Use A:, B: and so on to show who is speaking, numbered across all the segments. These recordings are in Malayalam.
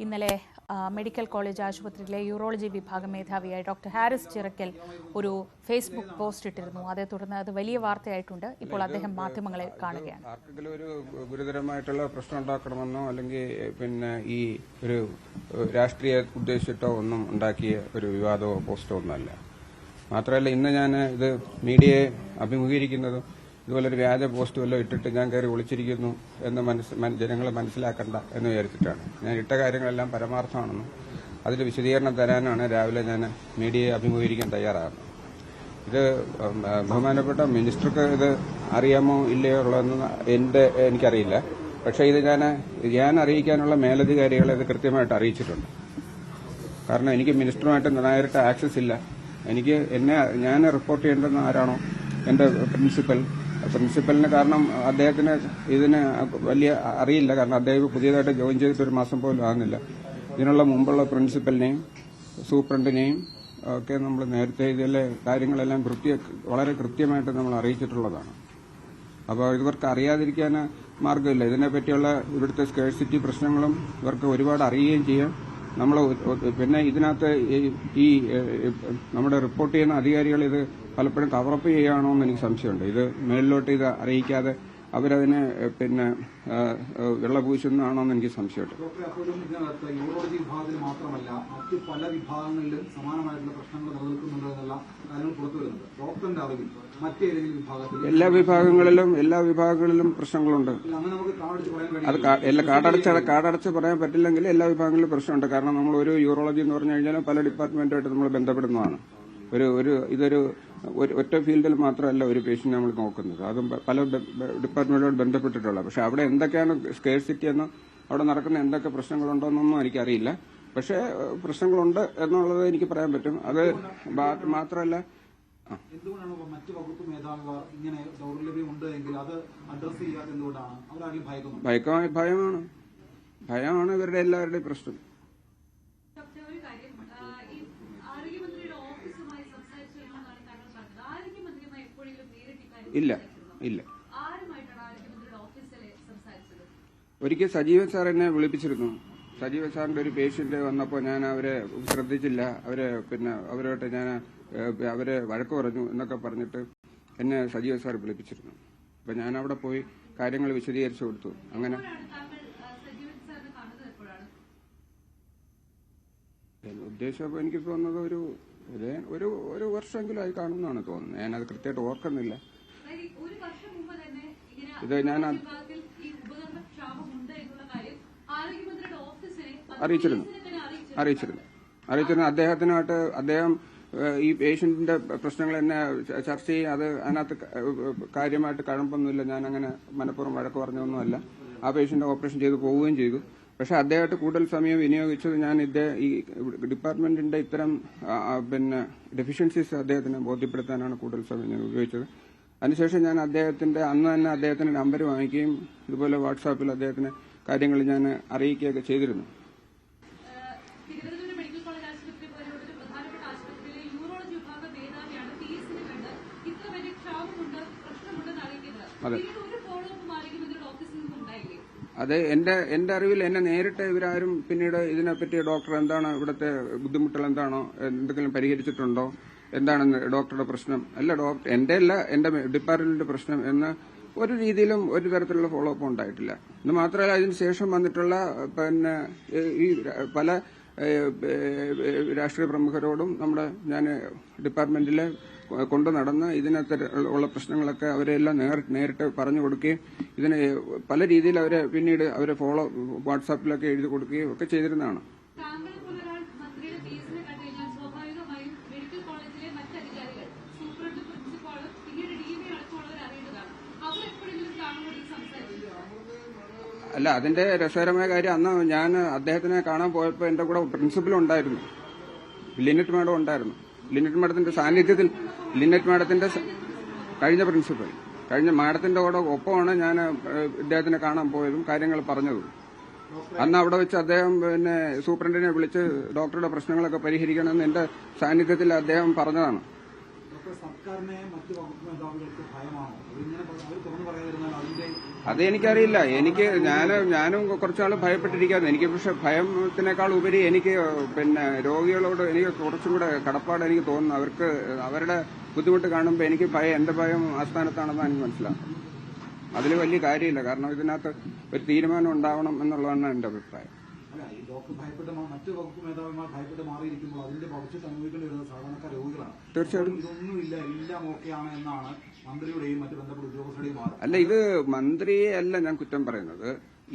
A: ഇന്നലെ മെഡിക്കൽ കോളേജ് ആശുപത്രിയിലെ യൂറോളജി വിഭാഗം മേധാവിയായ ഡോക്ടർ ഹാരിസ് ചിറക്കൽ ഒരു ഫേസ്ബുക്ക് പോസ്റ്റ് ഇട്ടിരുന്നു. അതേ തുടർന്ന് അത് വലിയ വാർത്തയായിട്ടുണ്ട്. ഇപ്പോൾ അദ്ദേഹം മാധ്യമങ്ങളെ കാണുകയാണ്.
B: ആർക്കെങ്കിലും ഒരു ഗുരുതരമായിട്ടുള്ള പ്രശ്നം ഉണ്ടാക്കണമെന്നോ അല്ലെങ്കിൽ ഈ ഒരു രാഷ്ട്രീയ ഉദ്ദേശിച്ചിട്ടോ ഒന്നും ഉണ്ടാക്കിയ ഒരു വിവാദമോ പോസ്റ്റോ ഒന്നുമല്ല. മാത്രമല്ല ഇന്ന് ഞാൻ ഇത് മീഡിയയെ അഭിമുഖീകരിക്കുന്നതും ഇതുപോലൊരു വ്യാജ പോസ്റ്റ് വല്ലതും ഇട്ടിട്ട് ഞാൻ കയറി ഒളിച്ചിരിക്കുന്നു എന്ന് ജനങ്ങൾ മനസ്സിലാക്കണ്ട എന്ന് വിചാരിച്ചിട്ടാണ്. ഞാൻ ഇട്ട കാര്യങ്ങളെല്ലാം പരമാർത്ഥമാണെന്നും അതിൽ വിശദീകരണം തരാനാണ് രാവിലെ ഞാൻ മീഡിയയെ അഭിമുഖീകരിക്കാൻ തയ്യാറാകുന്നത്. ഇത് ബഹുമാനപ്പെട്ട മിനിസ്റ്റർക്ക് ഇത് അറിയാമോ ഇല്ലയോ ഉള്ളതെന്ന് എനിക്കറിയില്ല. പക്ഷേ ഇത് ഞാൻ അറിയിക്കാനുള്ള മേലധികാരികളെ ഇത് കൃത്യമായിട്ട് അറിയിച്ചിട്ടുണ്ട്. കാരണം എനിക്ക് മിനിസ്റ്ററുമായിട്ട് നേരിട്ട് ആക്സസ് ഇല്ല. ഞാൻ റിപ്പോർട്ട് ചെയ്യേണ്ടുന്ന ആരാണോ എന്റെ പ്രിൻസിപ്പലിന്, കാരണം അദ്ദേഹത്തിന് ഇതിന് വലിയ അറിയില്ല. കാരണം അദ്ദേഹം പുതിയതായിട്ട് ജോയിൻ ചെയ്തിട്ട് ഒരു മാസം പോലും ആകുന്നില്ല. ഇതിനുള്ള മുമ്പുള്ള പ്രിൻസിപ്പലിനെയും സൂപ്രണ്ടിനെയും ഒക്കെ നമ്മൾ നേരത്തെ ഇതിലെ കാര്യങ്ങളെല്ലാം വളരെ കൃത്യമായിട്ട് നമ്മൾ അറിയിച്ചിട്ടുള്ളതാണ്. അപ്പോൾ ഇവർക്ക് അറിയാതിരിക്കാൻ മാർഗമില്ല. ഇതിനെപ്പറ്റിയുള്ള ഇവിടുത്തെ സ്കേഴ്സിറ്റി പ്രശ്നങ്ങളും ഇവർക്ക് ഒരുപാട് അറിയുകയും ചെയ്യാം. പിന്നെ ഇതിനകത്ത് ഈ നമ്മുടെ റിപ്പോർട്ട് ചെയ്യുന്ന അധികാരികൾ ഇത് പലപ്പോഴും കവറപ്പ് ചെയ്യുകയാണോ എന്ന് എനിക്ക് സംശയമുണ്ട്. ഇത് മേളിലോട്ട് ഇത് അറിയിക്കാതെ അവരതിനെ വെള്ളപൂശുന്നതാണോ എന്ന് എനിക്ക് സംശയമുണ്ട്.
C: യൂറോളജി വിഭാഗത്തിൽ മാത്രമല്ല മറ്റ് പല വിഭാഗങ്ങളിലും സമാനമായിട്ടുള്ള പ്രശ്നങ്ങൾ നിലനിൽക്കുന്നുണ്ടോ എന്നുള്ള കാര്യങ്ങൾ പുറത്തുവരുന്നുണ്ട്. ഡോക്ടറിന്റെ അറിവിൽ മറ്റേതെങ്കിലും വിഭാഗത്തിൽ
B: എല്ലാ വിഭാഗങ്ങളിലും പ്രശ്നങ്ങളുണ്ട്.
C: അങ്ങനെ നമുക്ക്
B: കാടടച്ച് പറയാൻ പറ്റില്ലെങ്കിൽ എല്ലാ വിഭാഗങ്ങളിലും പ്രശ്നമുണ്ട്. കാരണം നമ്മൾ ഒരു യൂറോളജി എന്ന് പറഞ്ഞു കഴിഞ്ഞാൽ പല ഡിപ്പാർട്ട്മെന്റുമായിട്ട് നമ്മൾ ബന്ധപ്പെടുന്നതാണ്. ഇതൊരു ഒറ്റ ഫീൽഡിൽ മാത്രമല്ല ഒരു പേഷ്യന്റ് നമ്മൾ നോക്കുന്നത്. അതും പല ഡിപ്പാർട്ട്മെന്റുമായിട്ട് ബന്ധപ്പെട്ടിട്ടുള്ള. പക്ഷെ അവിടെ എന്തൊക്കെയാണ് സ്കേഴ്സിറ്റി എന്ന്, അവിടെ നടക്കുന്ന എന്തൊക്കെ പ്രശ്നങ്ങളുണ്ടോ എന്നൊന്നും എനിക്കറിയില്ല. പക്ഷേ പ്രശ്നങ്ങളുണ്ട് എന്നുള്ളത് എനിക്ക് പറയാൻ പറ്റും. അത് മാത്രമല്ല,
C: എന്തുകൊണ്ടാണ് മറ്റു വകുപ്പ് മേധാവിമാർ ഇങ്ങനെ ദൗർലഭ്യമുണ്ട് എങ്കിൽ അത് അഡ്രസ് ചെയ്യാത്ത എന്തുകൊണ്ടാണ്? അവരാണെങ്കിൽ
B: ഭയമാണ് ഇവരുടെ എല്ലാവരുടെയും പ്രശ്നം. ഇല്ല. ഒരിക്കൽ സജീവൻ സാർ എന്നെ വിളിപ്പിച്ചിരുന്നു. സജീവൻ സാറിന്റെ ഒരു പേഷ്യന്റ് വന്നപ്പോൾ ഞാൻ അവരെ ശ്രദ്ധിച്ചില്ല. അവരോട്ട് ഞാൻ അവരെ വഴക്ക് പറഞ്ഞു എന്നൊക്കെ പറഞ്ഞിട്ട് എന്നെ സജീവൻ സാർ വിളിപ്പിച്ചിരുന്നു. അപ്പൊ ഞാൻ അവിടെ പോയി കാര്യങ്ങൾ വിശദീകരിച്ചു കൊടുത്തു. അങ്ങനെ ഉദ്ദേശം എനിക്ക് തോന്നുന്നത് ഒരു വർഷമെങ്കിലും ആയി കാണുമെന്നാണ് തോന്നുന്നത്. ഞാനത് കൃത്യമായിട്ട് ഓർക്കുന്നില്ല. ഇത് ഞാൻ അറിയിച്ചിരുന്നു. അദ്ദേഹം ഈ പേഷ്യന്റിന്റെ പ്രശ്നങ്ങൾ എന്നെ ചർച്ച ചെയ്യും. അതിനകത്ത് കാര്യമായിട്ട് കഴമ്പൊന്നുമില്ല. ഞാൻ അങ്ങനെ മനഃപൂർവ്വം വഴക്ക് പറഞ്ഞൊന്നുമല്ല. ആ പേഷ്യന്റ് ഓപ്പറേഷൻ ചെയ്ത് പോവുകയും ചെയ്തു. പക്ഷെ അദ്ദേഹത്തെ കൂടുതൽ സമയം വിനിയോഗിച്ചത് ഞാൻ ഈ ഡിപ്പാർട്ട്മെന്റിന്റെ ഇത്തരം ഡെഫിഷ്യൻസീസ് അദ്ദേഹത്തിന് ബോധ്യപ്പെടുത്താനാണ് കൂടുതൽ സമയം ഞാൻ ഉപയോഗിച്ചത്. അതിനുശേഷം ഞാൻ അന്ന് തന്നെ അദ്ദേഹത്തിന്റെ നമ്പർ വാങ്ങിക്കുകയും ഇതുപോലെ വാട്സാപ്പിൽ അദ്ദേഹത്തിന് കാര്യങ്ങൾ ഞാൻ അറിയിക്കുകയൊക്കെ ചെയ്തിരുന്നു. അതെ, എന്റെ അറിവിൽ എന്നെ നേരിട്ട് ഇവരാരും പിന്നീട് ഇതിനെപ്പറ്റി ഡോക്ടർ എന്താണ് ഇവിടുത്തെ ബുദ്ധിമുട്ടുകൾ, എന്താണോ എന്തെങ്കിലും പരിഹരിച്ചിട്ടുണ്ടോ, എന്താണ് ഡോക്ടറുടെ പ്രശ്നം, എന്റെ ഡിപ്പാർട്ട്മെന്റിന്റെ പ്രശ്നം എന്ന് ഒരു രീതിയിലും ഒരു തരത്തിലുള്ള ഫോളോ അപ്പ് ഉണ്ടായിട്ടില്ല. എന്ന് മാത്രമല്ല അതിനുശേഷം വന്നിട്ടുള്ള ഈ പല രാഷ്ട്രീയ പ്രമുഖരോടും ഞാൻ ഡിപ്പാർട്ട്മെന്റിലെ കൊണ്ടു നടന്ന് ഇതിനകത്തുള്ള പ്രശ്നങ്ങളൊക്കെ അവരെല്ലാം നേരിട്ട് പറഞ്ഞു കൊടുക്കുകയും ഇതിന് പല രീതിയിൽ പിന്നീട് അവരെ വാട്സാപ്പിലൊക്കെ എഴുതി കൊടുക്കുകയും ഒക്കെ ചെയ്തിരുന്നതാണ്. അല്ല, അതിന്റെ രസകരമായ കാര്യം, അന്ന് ഞാൻ അദ്ദേഹത്തിനെ കാണാൻ പോയപ്പോൾ എന്റെ കൂടെ പ്രിൻസിപ്പലും ഉണ്ടായിരുന്നു, ലിനറ്റ് മാഡം ഉണ്ടായിരുന്നു. ലിനറ്റ് മാഡത്തിന്റെ സാന്നിധ്യത്തിൽ, കഴിഞ്ഞ പ്രിൻസിപ്പൽ, കഴിഞ്ഞ മാഡത്തിന്റെ കൂടെ ഒപ്പമാണ് ഞാൻ ഇദ്ദേഹത്തിനെ കാണാൻ പോയതും കാര്യങ്ങൾ പറഞ്ഞതും. അന്ന് അവിടെ വെച്ച് അദ്ദേഹം സൂപ്രണ്ടിനെ വിളിച്ച് ഡോക്ടറുടെ പ്രശ്നങ്ങളൊക്കെ പരിഹരിക്കണമെന്ന് എന്റെ സാന്നിധ്യത്തിൽ അദ്ദേഹം പറഞ്ഞതാണ്.
C: സർക്കാരിനെ മറ്റു വകുപ്പ് മേധാവികൾക്ക് ഭയമാണോ? ഇങ്ങനെ അവർ തുറന്നു പറയാതിരുന്നാൽ അതിന്റെ
B: അത് എനിക്കറിയില്ല. ഞാനും കുറച്ചാൾ ഭയപ്പെട്ടിരിക്കായിരുന്നു. എനിക്ക് പക്ഷെ ഭയത്തിനേക്കാൾ ഉപരി എനിക്ക് രോഗികളോട് എനിക്ക് കുറച്ചും കൂടെ കടപ്പാട് എനിക്ക് തോന്നുന്നു. അവർക്ക് അവരുടെ ബുദ്ധിമുട്ട് കാണുമ്പോൾ എനിക്ക് എന്റെ ഭയം ആസ്ഥാനത്താണെന്ന് എനിക്ക് മനസ്സിലാക്കും. അതിൽ വലിയ കാര്യമില്ല. കാരണം ഇതിനകത്ത് ഒരു തീരുമാനം ഉണ്ടാവണം എന്നുള്ളതാണ് എന്റെ അഭിപ്രായം.
C: ഈ ഡോക്ടർ ഭയപ്പെട്ട് മറ്റു വകുപ്പ് മേധാവിമാർ ഭയപ്പെട്ട് മാറിയിരിക്കുമ്പോൾ അതിന്റെ ഭവിഷ്യത്ത് അനുഭവിക്കേണ്ടി വരുന്നത് സാധാരണക്കാർ രോഗികളാണ്.
B: തീർച്ചയായിട്ടും
C: ഇതൊന്നുമില്ല, എല്ലാം ഓക്കെയാണ് എന്നാണ് മന്ത്രിയുടെയും മറ്റു ബന്ധപ്പെട്ട ഉദ്യോഗസ്ഥരുടെയും വാദം.
B: അല്ല, ഇത് മന്ത്രിയെ അല്ല ഞാൻ കുറ്റം പറയുന്നത്.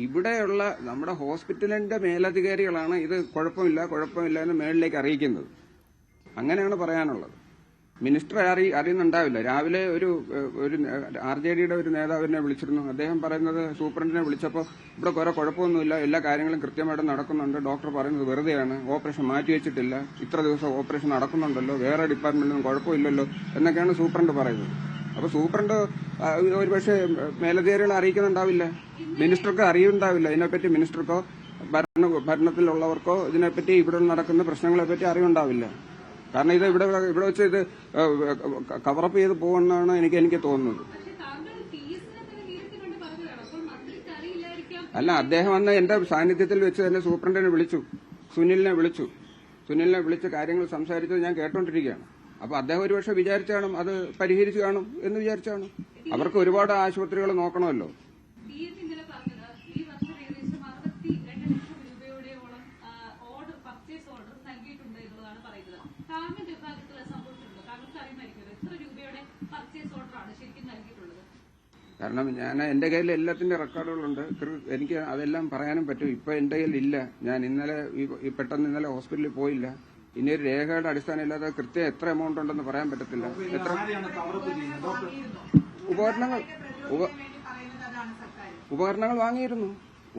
B: ഇവിടെയുള്ള നമ്മുടെ ഹോസ്പിറ്റലിന്റെ മേലധികാരികളാണ് ഇത് കുഴപ്പമില്ല എന്ന് മേളിലേക്ക് അറിയിക്കുന്നത്. അങ്ങനെയാണ് പറയാനുള്ളത്. മിനിസ്റ്റർ അറിയുന്നുണ്ടാവില്ല. രാവിലെ ഒരു RJDയുടെ ഒരു നേതാവിനെ വിളിച്ചിരുന്നു. അദ്ദേഹം പറയുന്നത് സൂപ്രണ്ടിനെ വിളിച്ചപ്പോൾ ഇവിടെ കുറെ കുഴപ്പമൊന്നുമില്ല, എല്ലാ കാര്യങ്ങളും കൃത്യമായിട്ട് നടക്കുന്നുണ്ട്, ഡോക്ടർ പറയുന്നത് വെറുതെയാണ്, ഓപ്പറേഷൻ മാറ്റിവെച്ചിട്ടില്ല, ഇത്ര ദിവസം ഓപ്പറേഷൻ നടക്കുന്നുണ്ടല്ലോ, വേറെ ഡിപ്പാർട്ട്മെന്റിലും കുഴപ്പമില്ലല്ലോ എന്നൊക്കെയാണ് സൂപ്രണ്ട് പറയുന്നത്. അപ്പൊ സൂപ്രണ്ട് ഒരുപക്ഷെ മേലധികാരികളെ അറിയിക്കുന്നുണ്ടാവില്ല, മിനിസ്റ്റർക്ക് അറിയുന്നുണ്ടാവില്ല. ഇതിനെപ്പറ്റി മിനിസ്റ്റർക്കോ ഭരണത്തിലുള്ളവർക്കോ ഇതിനെപ്പറ്റി ഇവിടെ നടക്കുന്ന പ്രശ്നങ്ങളെപ്പറ്റി അറിവുണ്ടാവില്ല. കാരണം ഇത് ഇവിടെ വെച്ച് ഇത് കവറപ്പ് ചെയ്ത് പോകുമെന്നാണ് എനിക്ക് തോന്നുന്നത്. അല്ല, അദ്ദേഹം അന്ന് എന്റെ സാന്നിധ്യത്തിൽ വെച്ച് തന്നെ സൂപ്രണ്ടിനെ വിളിച്ചു, സുനിലിനെ വിളിച്ച് കാര്യങ്ങൾ സംസാരിച്ചത് ഞാൻ കേട്ടോണ്ടിരിക്കുകയാണ്. അപ്പൊ അദ്ദേഹം ഒരുപക്ഷെ വിചാരിച്ചു കാണും, അത് പരിഹരിച്ചു കാണും എന്ന് വിചാരിച്ചു കാണും. അവർക്ക് ഒരുപാട് ആശുപത്രികൾ നോക്കണമല്ലോ. കാരണം എന്റെ കയ്യിൽ എല്ലാത്തിന്റെ റെക്കോർഡുകളുണ്ട്. എനിക്ക് അതെല്ലാം പറയാനും പറ്റും. ഇപ്പൊ എന്റെ കയ്യിൽ ഇല്ല. ഞാൻ പെട്ടെന്ന് ഇന്നലെ ഹോസ്പിറ്റലിൽ പോയില്ല. ഇനി ഒരു രേഖയുടെ അടിസ്ഥാനം ഇല്ലാതെ കൃത്യം എത്ര എമൗണ്ട് ഉണ്ടെന്ന് പറയാൻ പറ്റത്തില്ല. എത്ര ഉപകരണങ്ങൾ വാങ്ങിയിരുന്നു.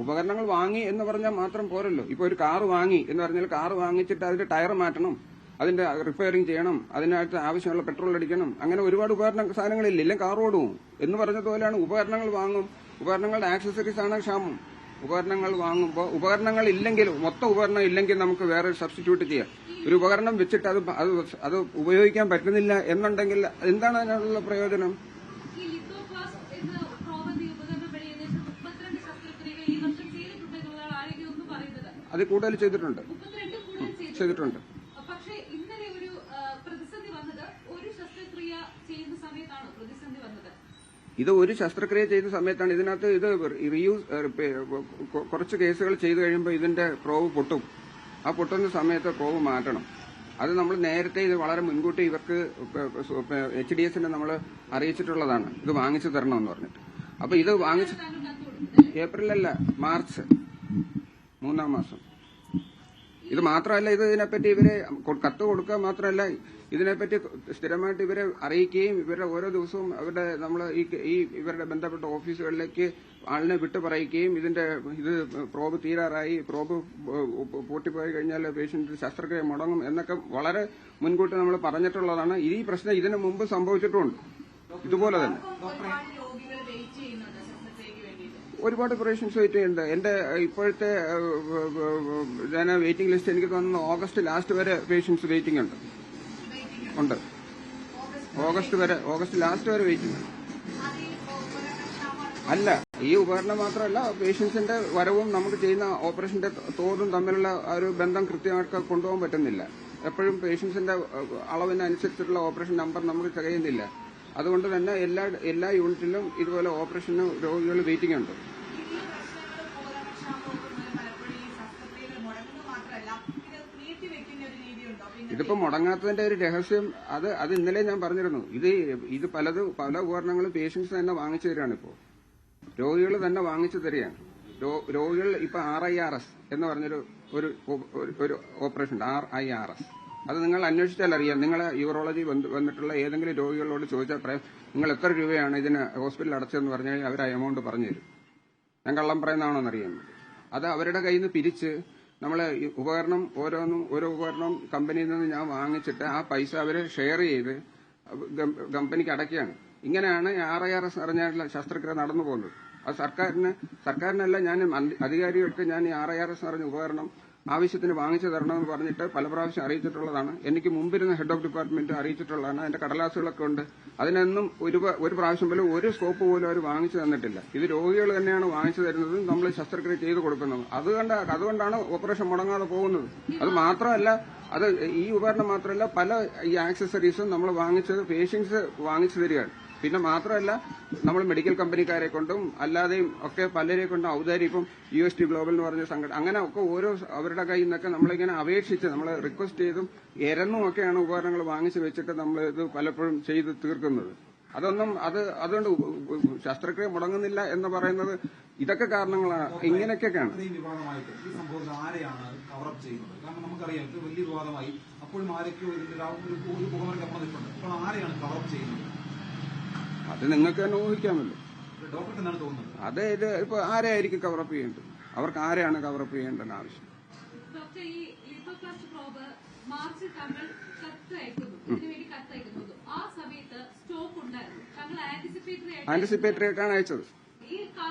B: ഉപകരണങ്ങൾ വാങ്ങി എന്ന് പറഞ്ഞാൽ മാത്രം പോരല്ലോ. ഇപ്പൊ ഒരു കാറ് വാങ്ങി എന്ന് പറഞ്ഞാൽ കാറ് വാങ്ങിച്ചിട്ട് അതിന്റെ ടയർ മാറ്റണം, അതിന്റെ റിപ്പയറിംഗ് ചെയ്യണം, അതിനകത്ത് ആവശ്യമുള്ള പെട്രോൾ അടിക്കണം, അങ്ങനെ ഒരുപാട് സാധനങ്ങളില്ല. ഇല്ലെങ്കിൽ കാർ ഓടും എന്ന് പറഞ്ഞതുപോലെയാണ്. ഉപകരണങ്ങൾ വാങ്ങും, ഉപകരണങ്ങളുടെ ആക്സസറീസ് ആണ് ക്ഷാമം. ഉപകരണങ്ങൾ വാങ്ങുമ്പോൾ ഉപകരണങ്ങൾ ഇല്ലെങ്കിൽ, മൊത്തം ഉപകരണം ഇല്ലെങ്കിൽ നമുക്ക് വേറെ സബ്സ്റ്റിറ്റ്യൂട്ട് ചെയ്യാം. ഒരു ഉപകരണം വെച്ചിട്ട് അത് ഉപയോഗിക്കാൻ പറ്റുന്നില്ല എന്നുണ്ടെങ്കിൽ എന്താണ് അതിനുള്ള പ്രയോജനം? അത് കൂടുതൽ ചെയ്തിട്ടുണ്ട്. ഇത് ഒരു ശസ്ത്രക്രിയ ചെയ്ത സമയത്താണ്. ഇതിനകത്ത് ഇത് കുറച്ച് കേസുകൾ ചെയ്തു കഴിയുമ്പോൾ ഇതിന്റെ പ്രോവ് പൊട്ടും. ആ പൊട്ടുന്ന സമയത്ത് പ്രോവ് മാറ്റണം. അത് നമ്മൾ നേരത്തെ ഇത് വളരെ മുൻകൂട്ടി ഇവർക്ക് HDSനെ നമ്മൾ അറിയിച്ചിട്ടുള്ളതാണ്, ഇത് വാങ്ങിച്ചു തരണമെന്ന് പറഞ്ഞിട്ട്. അപ്പൊ ഇത് വാങ്ങിച്ചു ഏപ്രിലല്ല, മാർച്ച് 3-ാം മാസം. ഇത് മാത്രമല്ല, ഇതിനെപ്പറ്റി ഇവരെ കത്ത് കൊടുക്കുക മാത്രമല്ല, ഇതിനെപ്പറ്റി സ്ഥിരമായിട്ട് ഇവരെ അറിയിക്കുകയും ഇവരുടെ ഓരോ ദിവസവും ഇവരുടെ ബന്ധപ്പെട്ട ഓഫീസുകളിലേക്ക് ആളിനെ വിട്ടു പറയിക്കുകയും ഇത് പ്രോബ് തീരാറായി, പ്രോബ് പൊട്ടിപ്പോയി കഴിഞ്ഞാൽ പേഷ്യന്റ് ശസ്ത്രക്രിയ മുടങ്ങും എന്നൊക്കെ വളരെ മുൻകൂട്ടി നമ്മൾ പറഞ്ഞിട്ടുള്ളതാണ്. ഈ പ്രശ്നം ഇതിനു മുമ്പ് സംഭവിച്ചിട്ടുമുണ്ട് ഇതുപോലെ തന്നെ. ഒരുപാട് പേഷ്യൻസ് വെയിറ്റ് ചെയ്യുന്നുണ്ട്. എന്റെ ഇപ്പോഴത്തെ വെയിറ്റിംഗ് ലിസ്റ്റ് എനിക്ക് തോന്നുന്നു ഓഗസ്റ്റ് ലാസ്റ്റ് വരെ പേഷ്യൻസ് വെയിറ്റിംഗ് ഉണ്ട്. ഓഗസ്റ്റ് ലാസ്റ്റ് വരെ വെയിറ്റിംഗ്. അല്ല, ഈ ഉപകരണം മാത്രമല്ല, പേഷ്യൻസിന്റെ വരവും നമുക്ക് ചെയ്യുന്ന ഓപ്പറേഷന്റെ തോതും തമ്മിലുള്ള ഒരു ബന്ധം കൃത്യമായിട്ട് കൊണ്ടുപോകാൻ പറ്റുന്നില്ല. എപ്പോഴും പേഷ്യൻസിന്റെ അളവിനനുസരിച്ചിട്ടുള്ള ഓപ്പറേഷൻ നമ്പർ നമുക്ക് തികയുന്നില്ല. അതുകൊണ്ട് തന്നെ എല്ലാ യൂണിറ്റിലും ഇതുപോലെ ഓപ്പറേഷന് രോഗികൾ വെയിറ്റിംഗ് ഉണ്ട്. ഇതിപ്പോ മുടങ്ങാത്തതിന്റെ ഒരു രഹസ്യം അത് ഇന്നലെ ഞാൻ പറഞ്ഞിരുന്നു. ഇത് പല ഉപകരണങ്ങളും പേഷ്യൻസ് തന്നെ വാങ്ങിച്ചു തരികയാണ്. ഇപ്പോ രോഗികൾ തന്നെ വാങ്ങിച്ചു തരികയാണ്. രോഗികൾ ഇപ്പൊ RIRS എന്ന് പറഞ്ഞൊരു ഒരു ഓപ്പറേഷൻ ഉണ്ട്, RIRS. അത് നിങ്ങൾ അന്വേഷിച്ചാൽ അറിയാം. നിങ്ങളെ യൂറോളജി വന്നിട്ടുള്ള ഏതെങ്കിലും രോഗികളോട് ചോദിച്ചാൽ പറയാം, നിങ്ങൾ എത്ര രൂപയാണ് ഇതിന് ഹോസ്പിറ്റലിൽ അടച്ചതെന്ന് പറഞ്ഞാൽ അവർ ആ എമൗണ്ട് പറഞ്ഞു തരും. ഞാൻ കള്ളം പറയുന്നതാണോന്നറിയാൻ വേണ്ടി. അത് അവരുടെ കയ്യിൽ നിന്ന് പിരിച്ച് നമ്മളെ ഉപകരണം ഓരോ ഉപകരണം കമ്പനിയിൽ നിന്ന് ഞാൻ വാങ്ങിച്ചിട്ട് ആ പൈസ അവര് ഷെയർ ചെയ്ത് കമ്പനിക്ക് അടയ്ക്കുകയാണ്. ഇങ്ങനെയാണ് RIRS അറിഞ്ഞാലുള്ള ശസ്ത്രക്രിയ നടന്നു പോകുന്നത്. അത് സർക്കാരിനല്ല, ഞാൻ അധികാരികൾക്ക് ഞാൻ ഈ RIRS അറിഞ്ഞ ഉപകരണം ആവശ്യത്തിന് വാങ്ങിച്ചു തരണമെന്ന് പറഞ്ഞിട്ട് പല പ്രാവശ്യം അറിയിച്ചിട്ടുള്ളതാണ്. എനിക്ക് മുമ്പിരുന്ന ഹെഡ് ഓഫ് ഡിപ്പാർട്ട്മെന്റ് അറിയിച്ചിട്ടുള്ളതാണ്. അതിന്റെ കടലാസുകളൊക്കെ ഉണ്ട്. അതിനൊന്നും ഒരു പ്രാവശ്യം പോലും ഒരു സ്കോപ്പ് പോലും അവർ വാങ്ങിച്ചു തന്നിട്ടില്ല. ഇത് രോഗികൾ തന്നെയാണ് വാങ്ങിച്ചു തരുന്നത്, നമ്മൾ ശസ്ത്രക്രിയ ചെയ്തു കൊടുക്കുന്നത്. അതുകൊണ്ടാണ് ഓപ്പറേഷൻ മുടങ്ങാതെ പോകുന്നത്. അത് മാത്രമല്ല, അത് ഈ ഉപകരണം മാത്രമല്ല, പല ഈ ആക്സസറീസും നമ്മൾ വാങ്ങിച്ചത് പേഷ്യൻസ് വാങ്ങിച്ചു തരികയാണ്. പിന്നെ മാത്രമല്ല, നമ്മൾ മെഡിക്കൽ കമ്പനിക്കാരെ കൊണ്ടും അല്ലാതെയും ഒക്കെ പലരെ കൊണ്ടും ഔദാര്യം, ഇപ്പം UST ഗ്ലോബൽ എന്ന് പറഞ്ഞ സംഘടന, അങ്ങനെ ഒക്കെ ഓരോ അവരുടെ കയ്യിൽ നിന്നൊക്കെ നമ്മളിങ്ങനെ അപേക്ഷിച്ച് നമ്മൾ റിക്വസ്റ്റ് ചെയ്തും എരന്നും ഒക്കെയാണ് ഉപകരണങ്ങൾ വാങ്ങിച്ചു വെച്ചിട്ട് നമ്മൾ ഇത് പലപ്പോഴും ചെയ്ത് തീർക്കുന്നത്. അതുകൊണ്ട് ശസ്ത്രക്രിയ മുടങ്ങുന്നില്ല എന്ന് പറയുന്നത് ഇതൊക്കെ കാരണങ്ങളാണ്. ഇങ്ങനെയൊക്കെയാണ്.
C: നമുക്കറിയാം ഇത് വലിയ വിവാദമായി. അപ്പോഴും ആരൊക്കെയോ ആരെയാണ് കവറപ്പ് ചെയ്യുന്നത്?
B: അത് നിങ്ങൾക്ക് തന്നെ ഊഹിക്കാമല്ലോ.
C: ഡോക്ടർക്ക് എന്താണ് തോന്നുന്നത്?
B: അതെ, ഇത് ഇപ്പൊ ആരെയായിരിക്കും കവറപ്പ് ചെയ്യേണ്ടത്? അവർക്ക് ആരെയാണ് കവറപ്പ് ചെയ്യേണ്ടത് ആവശ്യം? ആന്റിസിപ്പേറ്ററി ആയിട്ടാണ് അയച്ചത്.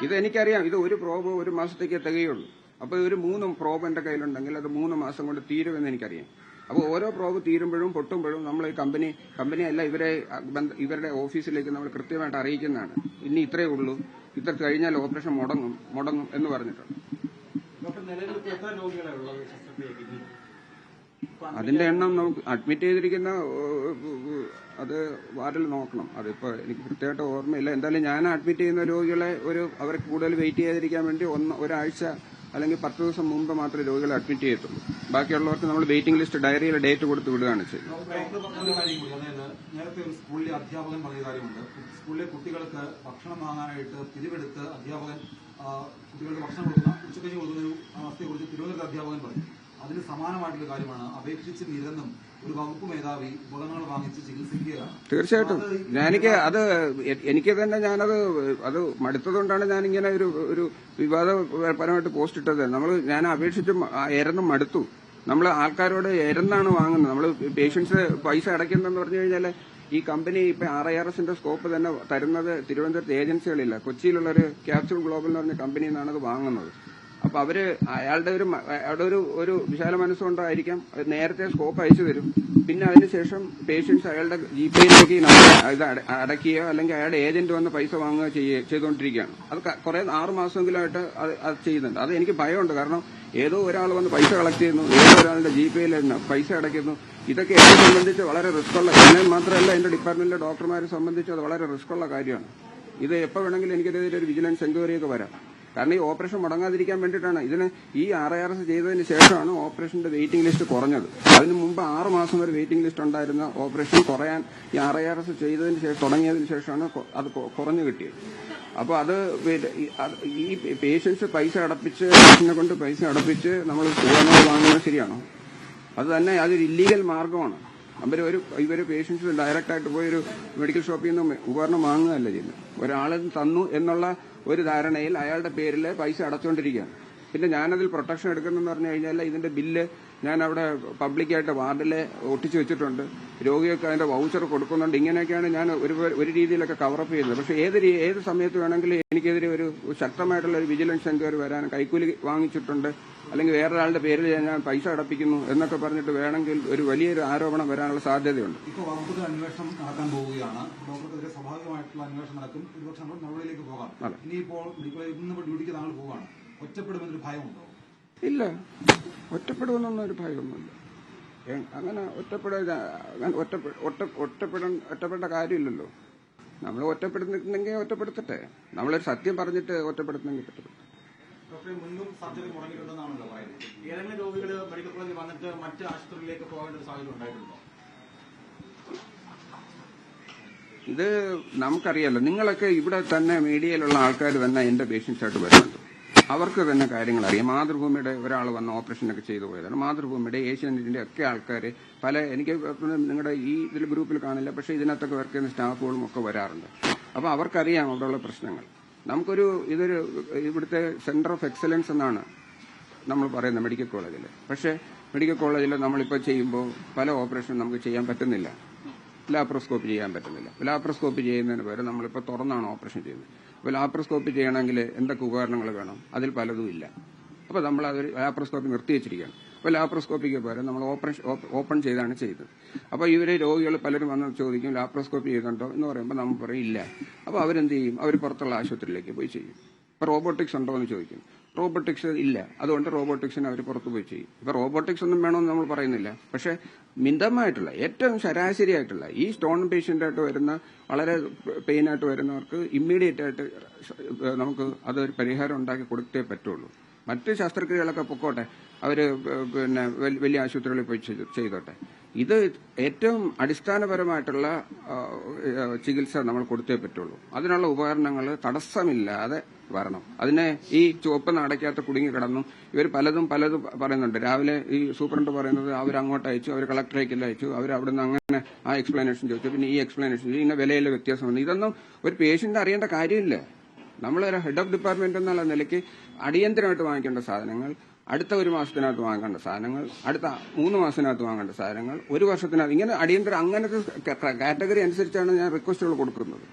B: ഇത് എനിക്കറിയാം. ഇത് ഒരു പ്രോബ് ഒരു മാസത്തേക്ക് തികയുള്ളൂ. അപ്പൊ ഒരു 3 പ്രോബ് എന്റെ കയ്യിലുണ്ടെങ്കിൽ അത് 3 മാസം കൊണ്ട് തീരുമെന്ന് എനിക്കറിയാം. അപ്പോൾ ഓരോ പ്രോബ് തീരുമ്പോഴും പൊട്ടുമ്പോഴും നമ്മൾ ഈ കമ്പനിയല്ല ഇവരുടെ ഓഫീസിലേക്ക് നമ്മൾ കൃത്യമായിട്ട് അറിയിക്കുന്നതാണ്. ഇനി ഇത്രയേ ഉള്ളൂ, ഇത്ര കഴിഞ്ഞാൽ ഓപ്പറേഷൻ മുടങ്ങും എന്ന് പറഞ്ഞിട്ടുണ്ട്. അതിന്റെ എണ്ണം നമുക്ക് അഡ്മിറ്റ് ചെയ്തിരിക്കുന്ന അത് വാർഡിൽ നോക്കണം. അതിപ്പോ എനിക്ക് കൃത്യമായിട്ട് ഓർമ്മയില്ല. എന്തായാലും ഞാൻ അഡ്മിറ്റ് ചെയ്യുന്ന രോഗികളെ അവർക്ക് കൂടുതൽ വെയിറ്റ് ചെയ്യാതിരിക്കാൻ വേണ്ടി ഒരാഴ്ച അല്ലെങ്കിൽ 10 ദിവസം മുമ്പ് മാത്രമേ രോഗികളെ അഡ്മിറ്റ് ചെയ്യത്തുള്ളൂ. ബാക്കിയുള്ളവർക്ക് നമ്മൾ വെയിറ്റിംഗ് ലിസ്റ്റ് ഡയറിയിൽ ഡേറ്റ് കൊടുത്ത് വിടുകയാണ് ചെയ്യുന്നത്.
C: നേരത്തെ ഒരു സ്കൂളിലെ അധ്യാപകൻ പറഞ്ഞ കാര്യമുണ്ട്. സ്കൂളിലെ കുട്ടികൾക്ക് ഭക്ഷണം വാങ്ങാനായിട്ട് പിരിവെടുത്ത് അധ്യാപകൻ കുട്ടികൾക്ക് ഭക്ഷണം കൊടുക്കുന്ന ഉച്ചക്കഞ്ഞി കൊടുക്കുന്ന ഒരു അവസ്ഥയെക്കുറിച്ച് തിരുവനന്തപുരത്ത് അധ്യാപകൻ പറഞ്ഞു. അതിന് സമാനമായിട്ടുള്ള കാര്യമാണ്. അപേക്ഷിച്ച് നിരന്നും ഒരു വകുപ്പ് മേധാവി ഉപകരണങ്ങൾ വാങ്ങിച്ച് ചികിത്സിക്കുകയാണ്.
B: തീർച്ചയായിട്ടും എനിക്ക് തന്നെ അത് മടുത്തതുകൊണ്ടാണ് ഞാനിങ്ങനെ ഒരു വിവാദപരമായിട്ട് പോസ്റ്റ് ഇട്ടത്. ഞാൻ അപേക്ഷിച്ചും എരന്നും മടുത്തു. നമ്മൾ ആൾക്കാരോട് എരന്നാണ് വാങ്ങുന്നത്. നമ്മൾ പേഷ്യൻസ് പൈസ അടയ്ക്കുന്നതെന്ന് പറഞ്ഞു കഴിഞ്ഞാൽ ഈ കമ്പനി ഇപ്പൊ RIRSന്റെ സ്കോപ്പ് തന്നെ തരുന്നത് തിരുവനന്തപുരത്ത് ഏജൻസികളില്ല. കൊച്ചിയിലുള്ളൊരു ക്യാപ്സ്യൂൾ ഗ്ലോബൽ എന്ന് പറഞ്ഞ കമ്പനിയിൽ നിന്നാണ് അത് വാങ്ങുന്നത്. അപ്പൊ അയാളുടെ ഒരു വിശാല മനസ്സുകൊണ്ടായിരിക്കാം നേരത്തെ സ്കോപ്പ് അയച്ചു തരും. പിന്നെ അതിനുശേഷം പേഷ്യൻസ് അയാളുടെ GPയിലേക്ക് ഇത് അടയ്ക്കുകയോ അല്ലെങ്കിൽ അയാളുടെ ഏജന്റ് വന്ന് പൈസ വാങ്ങുകയോ ചെയ്തുകൊണ്ടിരിക്കുകയാണ്. അത് കുറെ 6 മാസമെങ്കിലായിട്ട് അത് ചെയ്യുന്നുണ്ട്. അത് എനിക്ക് ഭയമുണ്ട്. കാരണം ഏതോ ഒരാൾ വന്ന് പൈസ കളക്ട് ചെയ്യുന്നു, ഏതോ ഒരാളുടെ GPയിൽ പൈസ അടയ്ക്കുന്നു. ഇതൊക്കെ എന്നെ സംബന്ധിച്ച് വളരെ റിസ്ക്കുള്ള, എന്നെ മാത്രമല്ല എന്റെ ഡിപ്പാർട്ട്മെന്റിലെ ഡോക്ടർമാരെ സംബന്ധിച്ച് അത് വളരെ റിസ്ക്കുള്ള കാര്യമാണ്. ഇത് എപ്പോൾ വേണമെങ്കിലും എനിക്കെതിരെ ഒരു വിജിലൻസ് എൻക്വയറിയൊക്കെ വരാം. കാരണം ഈ ഓപ്പറേഷൻ മുടങ്ങാതിരിക്കാൻ വേണ്ടിയിട്ടാണ്. ഇതിന് ഈ RIRS ചെയ്തതിന് ശേഷമാണ് ഓപ്പറേഷന്റെ വെയിറ്റിംഗ് ലിസ്റ്റ് കുറഞ്ഞത്. അതിന് മുമ്പ് 6 മാസം വരെ വെയിറ്റിംഗ് ലിസ്റ്റ് ഉണ്ടായിരുന്ന ഓപ്പറേഷൻ കുറയാൻ ഈ RIRS ചെയ്തതിന് ശേഷം തുടങ്ങിയതിന് ശേഷമാണ് അത് കുറഞ്ഞു കിട്ടിയത്. അപ്പൊ ഈ പേഷ്യൻസ് പൈസ അടപ്പിച്ച് കൊണ്ട് പൈസ അടപ്പിച്ച് നമ്മൾ സുഖങ്ങൾ വാങ്ങുന്നത് ശരിയാണോ? അത് തന്നെ അതൊരു ഇല്ലീഗൽ മാർഗമാണ്. ഇവര് പേഷ്യൻസ് ഡയറക്റ്റ് ആയിട്ട് പോയി ഒരു മെഡിക്കൽ ഷോപ്പിൽ നിന്ന് ഉപകരണം വാങ്ങുകയല്ല ചെയ്യുന്നത്. ഒരാളെ തന്നു എന്നുള്ള ഒരു ധാരണയിൽ അയാളുടെ പേരിൽ പൈസ അടച്ചുകൊണ്ടിരിക്കുകയാണ്. പിന്നെ ഞാനതിൽ പ്രൊട്ടക്ഷൻ എടുക്കുന്നതെന്ന് പറഞ്ഞു കഴിഞ്ഞാൽ ഇതിന്റെ ബില്ല് ഞാൻ അവിടെ പബ്ലിക്കായിട്ട് വാർഡിലെ ഒട്ടിച്ചു വെച്ചിട്ടുണ്ട്. രോഗികൾക്ക് അതിന്റെ വൗച്ചർ കൊടുക്കുന്നുണ്ട്. ഇങ്ങനെയൊക്കെയാണ് ഞാൻ ഒരു രീതിയിലൊക്കെ കവറപ്പ് ചെയ്യുന്നത്. പക്ഷെ ഏത് സമയത്ത് വേണമെങ്കിലും എനിക്കെതിരെ ഒരു ശക്തമായിട്ടുള്ള ഒരു വിജിലൻസ് എൻക്വയറി വരാൻ, കൈക്കൂലി വാങ്ങിച്ചിട്ടുണ്ട് അല്ലെങ്കിൽ വേറൊരാളുടെ പേരിൽ ഞാൻ പൈസ അടപ്പിക്കുന്നു എന്നൊക്കെ പറഞ്ഞിട്ട് വേണമെങ്കിൽ ഒരു വലിയൊരു ആരോപണം വരാനുള്ള സാധ്യതയുണ്ട്.
C: ഇപ്പോൾ വകുപ്പ് അന്വേഷണം നടക്കാൻ പോവുകയാണ്. ഡോക്ടർക്കെതിരെ സ്വാഭാവികമായിട്ടുള്ള അന്വേഷണം നടക്കും. ഒരുപക്ഷെ നമ്മൾ നടപടിയിലേക്ക് പോകാം. ഇനിയിപ്പോൾ ഇന്ന് ഡ്യൂട്ടിക്ക് താങ്കൾ പോവുകയാണ്. ഒറ്റപ്പെടുമെന്നൊരു ഭയമുണ്ടോ?
B: ഇല്ല, ഒറ്റപ്പെടുമെന്നൊന്നും ഒരു ഭയമൊന്നുമില്ല. അങ്ങനെ ഒറ്റപ്പെടേണ്ട കാര്യമില്ലല്ലോ. നമ്മൾ ഒറ്റപ്പെടുന്നെങ്കിൽ ഒറ്റപ്പെടുത്തട്ടെ. നമ്മളൊരു സത്യം പറഞ്ഞിട്ട് ഒറ്റപ്പെടുത്തുന്നെങ്കിൽ ഒറ്റപ്പെടുത്തട്ടെ.
C: മുൻപും സർജറി മുടങ്ങിയിട്ടുണ്ടെന്നാണല്ലോ പറയുന്നത്. ഏതെങ്കിലും രോഗികൾ മെഡിക്കൽ കോളേജിൽ വന്നിട്ട് മറ്റ് ആശുപത്രിയിലേക്ക് പോകേണ്ട ഒരു സാഹചര്യം ഉണ്ടായിട്ടുണ്ടോ?
B: ഇത് നമുക്കറിയാലോ. നിങ്ങളൊക്കെ ഇവിടെ തന്നെ മീഡിയയിലുള്ള ആൾക്കാർ തന്നെ എന്റെ പേഷ്യൻസായിട്ട് വരുന്നുണ്ട്. അവർക്ക് തന്നെ കാര്യങ്ങൾ അറിയാം. മാതൃഭൂമിയുടെ ഒരാൾ വന്ന് ഓപ്പറേഷനൊക്കെ ചെയ്തു പോയതാണ്. മാതൃഭൂമിയുടെ, ഏഷ്യാനെറ്റിന്റെ ഒക്കെ ആൾക്കാർ എനിക്ക് നിങ്ങളുടെ ഇതിൽ ഗ്രൂപ്പിൽ കാണില്ല, പക്ഷെ ഇതിനകത്തൊക്കെ വർക്ക് ചെയ്യുന്ന സ്റ്റാഫുകളും ഒക്കെ വരാറുണ്ട്. അപ്പൊ അവർക്കറിയാം അവിടെയുള്ള പ്രശ്നങ്ങൾ. ഇതൊരു ഇവിടുത്തെ സെന്റർ ഓഫ് എക്സലൻസ് എന്നാണ് നമ്മൾ പറയുന്നത് മെഡിക്കൽ കോളേജിൽ. പക്ഷേ മെഡിക്കൽ കോളേജിൽ നമ്മളിപ്പോൾ ചെയ്യുമ്പോൾ പല ഓപ്പറേഷനും നമുക്ക് ചെയ്യാൻ പറ്റുന്നില്ല. ലാപ്രോസ്കോപ്പി ചെയ്യാൻ പറ്റുന്നില്ല. ലാപ്രോസ്കോപ്പി ചെയ്യുന്നതിന് പകരം നമ്മളിപ്പോൾ തുറന്നാണ് ഓപ്പറേഷൻ ചെയ്യുന്നത്. അപ്പോൾ ലാപ്രോസ്കോപ്പി ചെയ്യണമെങ്കിൽ എന്തൊക്കെ ഉപകരണങ്ങൾ വേണം? അതിൽ പലതും ഇല്ല. അപ്പോൾ നമ്മൾ അതൊരു ലാപ്രോസ്കോപ്പി നിർത്തിവെച്ചിരിക്കുകയാണ്. അപ്പോൾ ലാപ്രോസ്കോപ്പിക്ക് പകരം നമ്മൾ ഓപ്പൺ ചെയ്താണ് ചെയ്തത്. അപ്പോൾ ഇവരെ രോഗികൾ പലരും വന്ന് ചോദിക്കും ലാപ്രോസ്കോപ്പി ചെയ്യുന്നുണ്ടോ എന്ന് പറയുമ്പോൾ നമ്മൾ പറയും ഇല്ല. അപ്പോൾ അവരെന്ത് ചെയ്യും? അവർ പുറത്തുള്ള ആശുപത്രിയിലേക്ക് പോയി ചെയ്യും. ഇപ്പോൾ റോബോട്ടിക്സ് ഉണ്ടോ എന്ന് ചോദിക്കും. റോബോട്ടിക്സ് ഇല്ല, അതുകൊണ്ട് റോബോട്ടിക്സിന് അവർ പുറത്ത് പോയി ചെയ്യും. ഇപ്പോൾ റോബോട്ടിക്സ് ഒന്നും വേണമെന്ന് നമ്മൾ പറയുന്നില്ല. പക്ഷേ മിതമായിട്ടുള്ള ഏറ്റവും ശരാശരിയായിട്ടുള്ള ഈ സ്റ്റോൺ പേഷ്യൻ്റായിട്ട് വരുന്ന വളരെ പെയിനായിട്ട് വരുന്നവർക്ക് ഇമ്മീഡിയറ്റ് ആയിട്ട് നമുക്ക് അതൊരു പരിഹാരം ഉണ്ടാക്കി കൊടുത്തേ പറ്റുള്ളൂ. മറ്റ് ശസ്ത്രക്രിയകളൊക്കെ പൊക്കോട്ടെ, അവർ പിന്നെ വലിയ ആശുപത്രികളിൽ പോയി ചെയ്തോട്ടെ. ഇത് ഏറ്റവും അടിസ്ഥാനപരമായിട്ടുള്ള ചികിത്സ നമ്മൾ കൊടുത്തേ പറ്റുള്ളൂ. അതിനുള്ള ഉപകരണങ്ങൾ തടസ്സമില്ലാതെ വരണം. അതിനെ ഈ ചുവപ്പ് നാടയ്ക്കകത്ത് കുടുങ്ങി കിടന്നു ഇവർ പലതും പറയുന്നുണ്ട്. രാവിലെ ഈ സൂപ്രണ്ട് പറയുന്നത് അവർ അങ്ങോട്ട് അയച്ചു, അവർ കളക്ടറേറ്റിൽ അയച്ചു, അവർ അവിടുന്ന് അങ്ങനെ ആ എക്സ്പ്ലനേഷൻ ചോദിച്ചു, പിന്നെ ഈ എക്സ്പ്ലനേഷൻ ഇന്ന വിലയിലെ വ്യത്യാസമുണ്ട്. ഇതൊന്നും ഒരു പേഷ്യന്റ് അറിയേണ്ട കാര്യമില്ല. നമ്മളൊരു ഹെഡ് ഓഫ് ഡിപ്പാർട്ട്മെന്റ് എന്നുള്ള നിലയ്ക്ക് അടിയന്തരമായിട്ട് വാങ്ങിക്കേണ്ട സാധനങ്ങൾ, അടുത്ത 1 മാസത്തിനകത്ത് വാങ്ങേണ്ട സാധനങ്ങൾ, അടുത്ത 3 മാസത്തിനകത്ത് വാങ്ങേണ്ട സാധനങ്ങൾ, 1 വർഷത്തിനകത്ത്, ഇങ്ങനെ അടിയന്തരം അങ്ങനത്തെ കാറ്റഗറി അനുസരിച്ചാണ് ഞാൻ റിക്വസ്റ്റുകൾ കൊടുക്കുന്നത്.